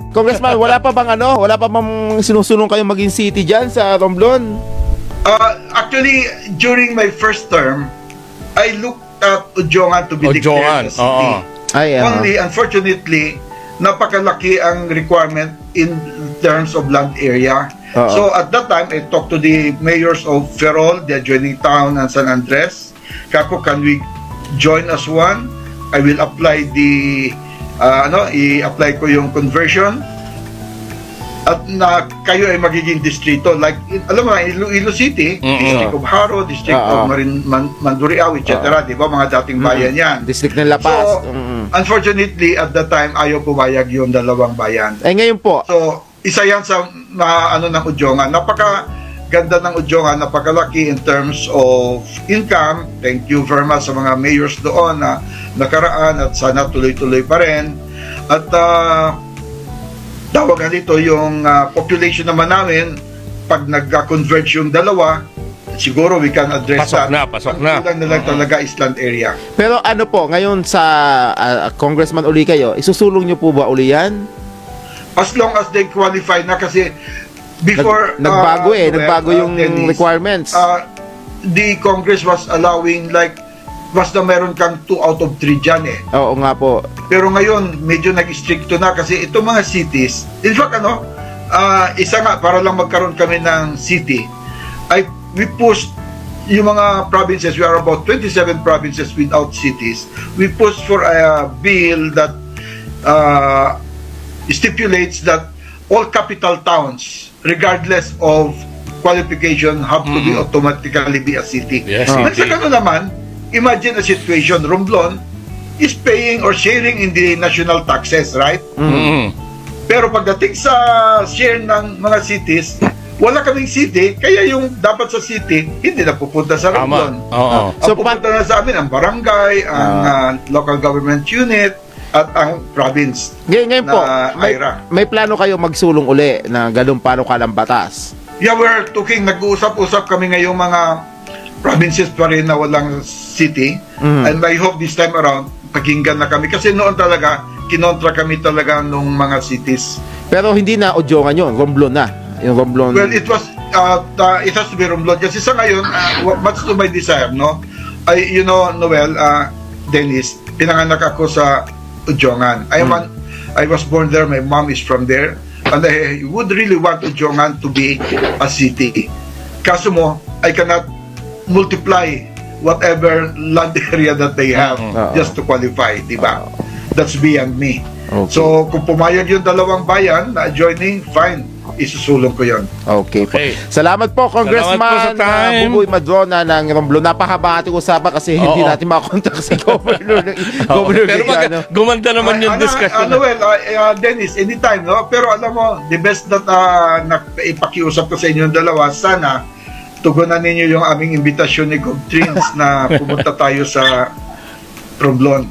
Congressman, wala pa bang sinusunong kayong maging city dyan sa Romblon? Actually, during my first term, I looked at Odiongman to be declared a city. Only, unfortunately, napakalaki ang requirement in terms of land area. So at that time, I talked to the mayors of Ferrol, the adjoining town, and San Andres. Kako, can we join as one? I will apply i-apply ko yung conversion. At na kayo ay magiging distrito. Like, alam mo, Iloilo City, District of Haro, District of Mandurriao, etc. Di ba? Mga dating bayan yan. District ng La Paz. So, unfortunately, at that time, ayaw pumayag yung dalawang bayan. Ngayon po. So, isa yan sa ng Odiongman. Napakaganda ng Odiongman, napakalaki in terms of income. Thank you very much sa mga mayors doon na nakaraan at sana tuloy-tuloy pa rin. At tawagan dito yung population naman namin, pag nag-converge yung dalawa, siguro we can address pasok na. Ang lang talaga is land area. Pero ano po, ngayon sa Congressman uli kayo, isusulong nyo po ba uli yan? As long as they qualify na, kasi before nagbago yung Dennis, requirements. The Congress was allowing basta meron kang 2 out of 3 dyan Oo nga po. Pero ngayon, medyo nag-stricto na kasi itong mga cities, in fact, isa nga, para lang magkaroon kami ng city, we pushed yung mga provinces, we are about 27 provinces without cities. We pushed for a bill that stipulates that all capital towns, regardless of qualification, have to be automatically be a city. Yes, Sa gano'n naman, imagine a situation, Romblon is paying or sharing in the national taxes, right? Pero pagdating sa share ng mga cities, wala kaming city, kaya yung dapat sa city, hindi na pupunta sa Romblon. So, pupunta na sa amin ang barangay, ang local government unit, at ang province. Ngayon po, IRA. may plano kayo magsulong uli na ganun paano kalang batas? Yeah, we're talking, nag-uusap-usap kami ngayong mga provinces pa rin na walang city. And I hope this time around, pakinggan na kami. Kasi noon talaga, kinontra kami talaga nung mga cities. Pero hindi na Odiongman yun, Romblon na. Yung Romblon. Well, it has to be Romblon. Kasi sa ngayon, much to my desire, no? You know, Noel, Dennis, pinanganak ako sa Odiongman. I was born there, my mom is from there. And I would really want Odiongman to be a city. Kaso mo, I cannot multiply whatever land area that they have just to qualify, di ba? That's beyond me. Okay. So, kung pumayag yung dalawang bayan na adjoining, fine, isusulong ko yon. Okay po. Salamat po, Congressman Salamat po sa time. Buboy Madrona ng Romblon. Napakahaba ating usapan kasi hindi natin makakontak si Governor. Pero gumanda naman yung discussion. Dennis, anytime, no? Pero alam mo, the best that ipakiusap ko sa inyong dalawa, sana tugunan ninyo yung aming imbitasyon ni Gov. Trins na pumunta tayo sa Romblon.